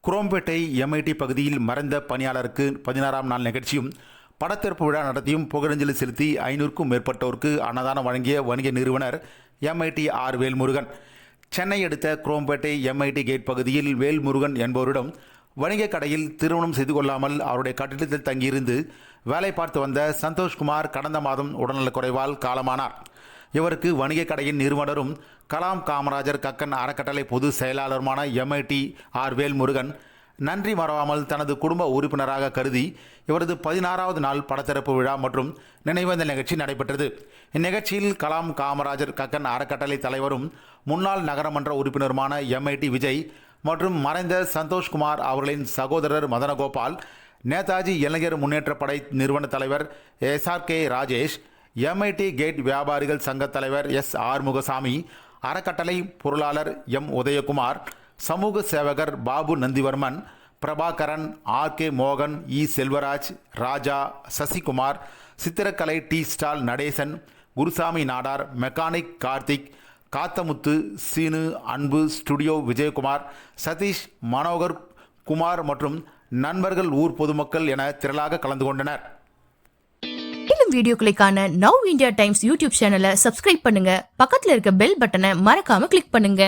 Chromepet MIT பகுதியில் மறைந்த பணியாளருக்கு 16ஆம் நாள் நிகழ்ச்சியும் படத்திறப்பு விழா நடத்தியும் புகழஞ்சலி செலுத்தி 500க்கும் மேற்பட்டோருக்கு அன்னதானம் வழங்கிய வணிக நிறுவனர் எம்ஐடி ஆர் வேல்முருகன். சென்னை அடுத்த குரோம்பேட்டை எம்ஐடி கேட் பகுதியில் வேல்முருகன் என்பவரிடம் வணிக கடையில் திருமணம் செய்து கொள்ளாமல் அவருடைய கட்டிடத்தில் தங்கியிருந்து வேலை பார்த்து வந்த சந்தோஷ்குமார் கடந்த மாதம் உடல்நலக்குறைவால் காலமானார். இவருக்கு வணிக கடையின் நிறுவனரும் கலாம் காமராஜர் கக்கன் அறக்கட்டளை பொதுச் செயலாளருமான எம்ஐடி ஆர் வேல்முருகன் நன்றி மறவாமல் தனது குடும்ப உறுப்பினராக கருதி இவரது 16வது நாள் படத்திறப்பு விழா மற்றும் நினைவேந்தல் நிகழ்ச்சி நடைபெற்றது. இந்நிகழ்ச்சியில் கலாம் காமராஜர் கக்கன் அறக்கட்டளை தலைவரும் முன்னாள் நகரமன்ற உறுப்பினருமான எம்ஐடி விஜய் மற்றும் மறைந்த சந்தோஷ்குமார் அவர்களின் சகோதரர் மதனகோபால், நேதாஜி இளைஞர் முன்னேற்ற படை நிறுவன தலைவர் SRK ராஜேஷ், எம்ஐடி கேட் வியாபாரிகள் சங்க தலைவர் எஸ் ஆறுமுகசாமி, அறக்கட்டளை பொருளாளர் எம் உதயகுமார், சமூக சேவகர் பாபு நந்திவர்மன், பிரபாகரன், RK மோகன், செல்வராஜ், ராஜா, சசிகுமார், சித்திரக்கலை tea stall Nadesan, Gurusamy Nadar, mechanic Karthik, Kathamuthu, Seenu, Anbu, studio Vijayakumar, Sathish, Manohar, Kumar மற்றும் நண்பர்கள், ஊர் பொதுமக்கள் என திரளாக கலந்து கொண்டனர். மேலும் வீடியோக்களை காண நவ் இந்தியா டைம்ஸ் யூடியூப் சேனலை சப்ஸ்கிரைப் பண்ணுங்க. பக்கத்துல இருக்க பெல் பட்டனை மறக்காம கிளிக் பண்ணுங்க.